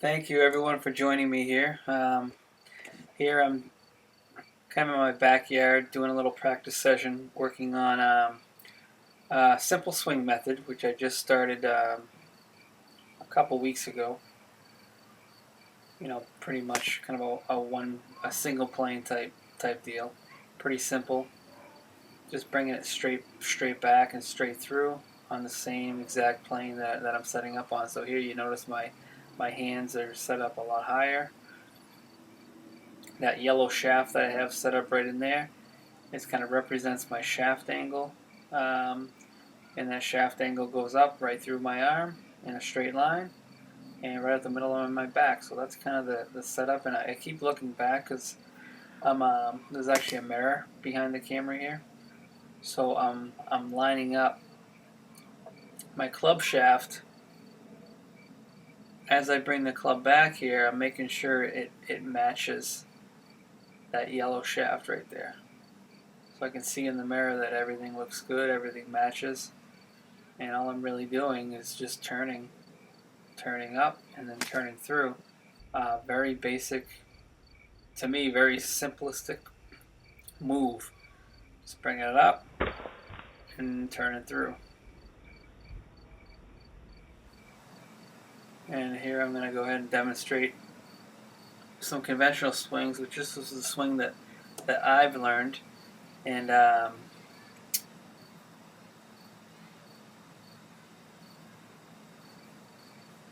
Thank you everyone for joining me here. Here I'm kind of in my backyard doing a little practice session working on a simple swing method which I just started a couple weeks ago. Pretty much kind of a single plane type deal. Pretty simple. Just bringing it straight back and straight through on the same exact plane that I'm setting up on. So here you notice my hands are set up a lot higher. That yellow shaft that I have set up right in there, it kind of represents my shaft angle, and that shaft angle goes up right through my arm in a straight line and right at the middle of my back. So that's kind of the setup, and I keep looking back because there's actually a mirror behind the camera here. So I'm lining up my club shaft. As I bring the club back here, I'm making sure it matches that yellow shaft right there. So I can see in the mirror that everything looks good, everything matches. And all I'm really doing is just turning up and then turning through. Very basic, to me, very simplistic move. Just bring it up and turn it through. And here I'm going to go ahead and demonstrate some conventional swings, which this is the swing that I've learned. And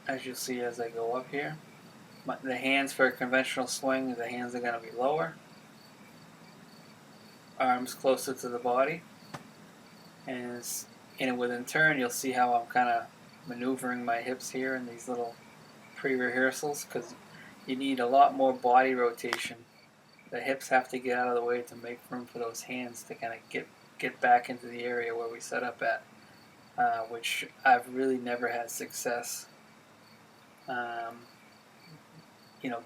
as you'll see as I go up here, the hands for a conventional swing, the hands are going to be lower, arms closer to the body, and within turn you'll see how I'm kind of maneuvering my hips here in these little pre-rehearsals, because you need a lot more body rotation. The hips have to get out of the way to make room for those hands to kind of get back into the area where we set up at, which I've really never had success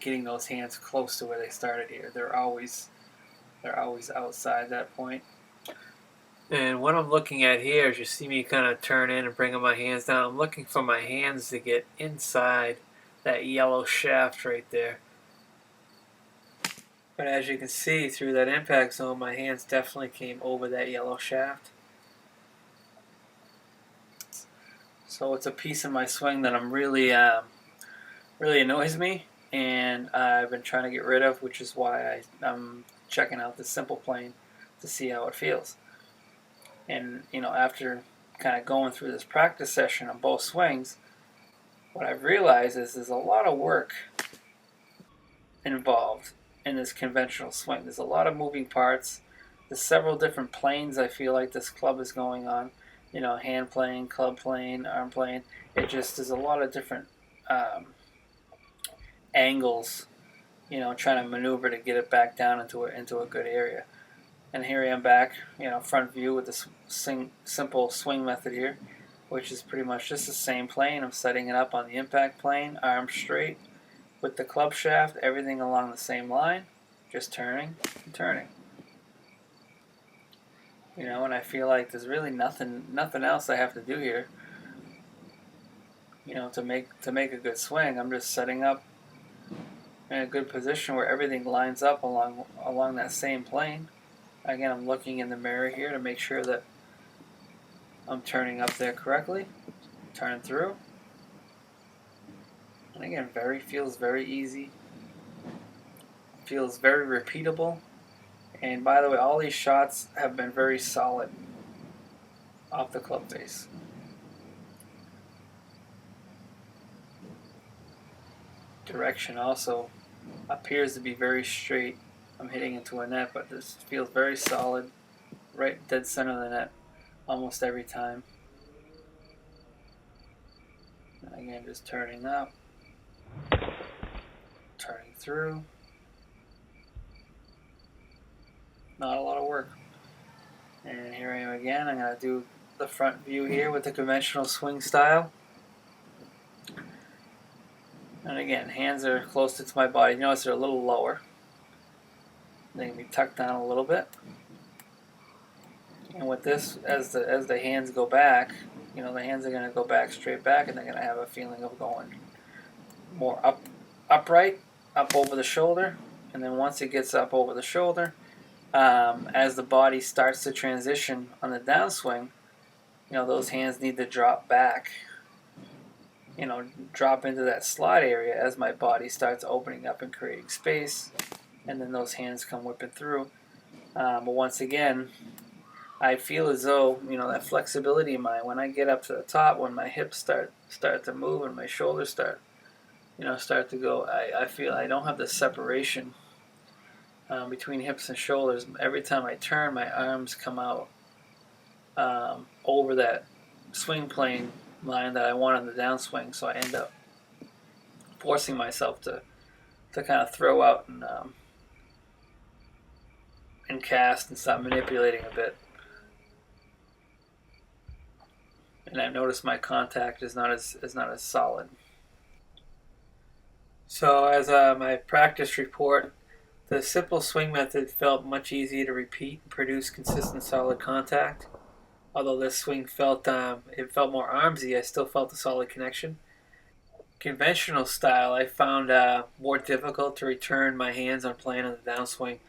getting those hands close to where they started here. They're always outside that point. And what I'm looking at here is you see me kind of turn in and bringing my hands down. I'm looking for my hands to get inside that yellow shaft right there. But as you can see through that impact zone, my hands definitely came over that yellow shaft. So it's a piece of my swing that I'm really annoys me, and I've been trying to get rid of, which is why I'm checking out this simple plane to see how it feels. And after kind of going through this practice session on both swings, what I've realized is there's a lot of work involved in this conventional swing. There's a lot of moving parts. There's several different planes I feel like this club is going on. Hand plane, club plane, arm plane. It just is a lot of different angles, trying to maneuver to get it back down into a good area. And here I am back, front view with this simple swing method here, which is pretty much just the same plane. I'm setting it up on the impact plane, arms straight, with the club shaft, everything along the same line, just turning and turning. And I feel like there's really nothing else I have to do here, to make a good swing. I'm just setting up in a good position where everything lines up along that same plane. Again, I'm looking in the mirror here to make sure that I'm turning up there correctly, turning through. And again, feels very easy, feels very repeatable. And by the way, all these shots have been very solid off the club face. Direction also appears to be very straight. I'm hitting into a net, but this feels very solid, right dead center of the net almost every time. And again, just turning up, turning through. Not a lot of work. And here I am again. I'm going to do the front view here with the conventional swing style. And again, hands are closer to my body. Notice they're a little lower. They can be tucked down a little bit. And with this, as the hands go back, the hands are going to go back straight back, and they're going to have a feeling of going more upright, up over the shoulder, and then once it gets up over the shoulder, as the body starts to transition on the downswing, those hands need to drop back, drop into that slot area as my body starts opening up and creating space, and then those hands come whipping through. But once again, I feel as though, that flexibility in mine, when I get up to the top, when my hips start to move and my shoulders start to go, I feel I don't have the separation between hips and shoulders. Every time I turn, my arms come out over that swing plane line that I want on the downswing, so I end up forcing myself to kind of throw out and cast and stop manipulating a bit. And I've noticed my contact is not as solid. So as my practice report, the simple swing method felt much easier to repeat and produce consistent solid contact. Although this swing felt more armsy, I still felt a solid connection. Conventional style I found more difficult to return my hands on playing on the downswing.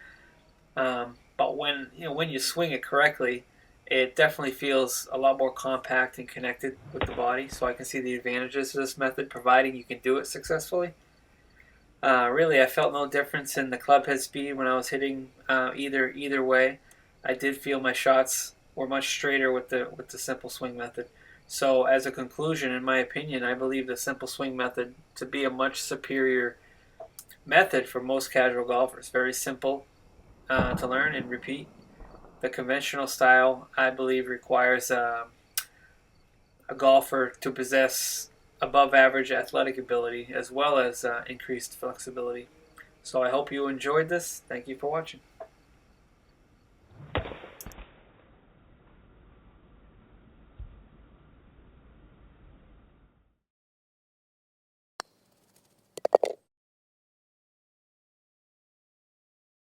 But when you swing it correctly, it definitely feels a lot more compact and connected with the body. So I can see the advantages of this method, providing you can do it successfully. Really, I felt no difference in the club head speed when I was hitting either way. I did feel my shots were much straighter with the simple swing method. So as a conclusion, in my opinion, I believe the simple swing method to be a much superior method for most casual golfers. Very simple to learn and repeat. The conventional style, I believe, requires a golfer to possess above average athletic ability as well as increased flexibility. So I hope you enjoyed this. Thank you for watching.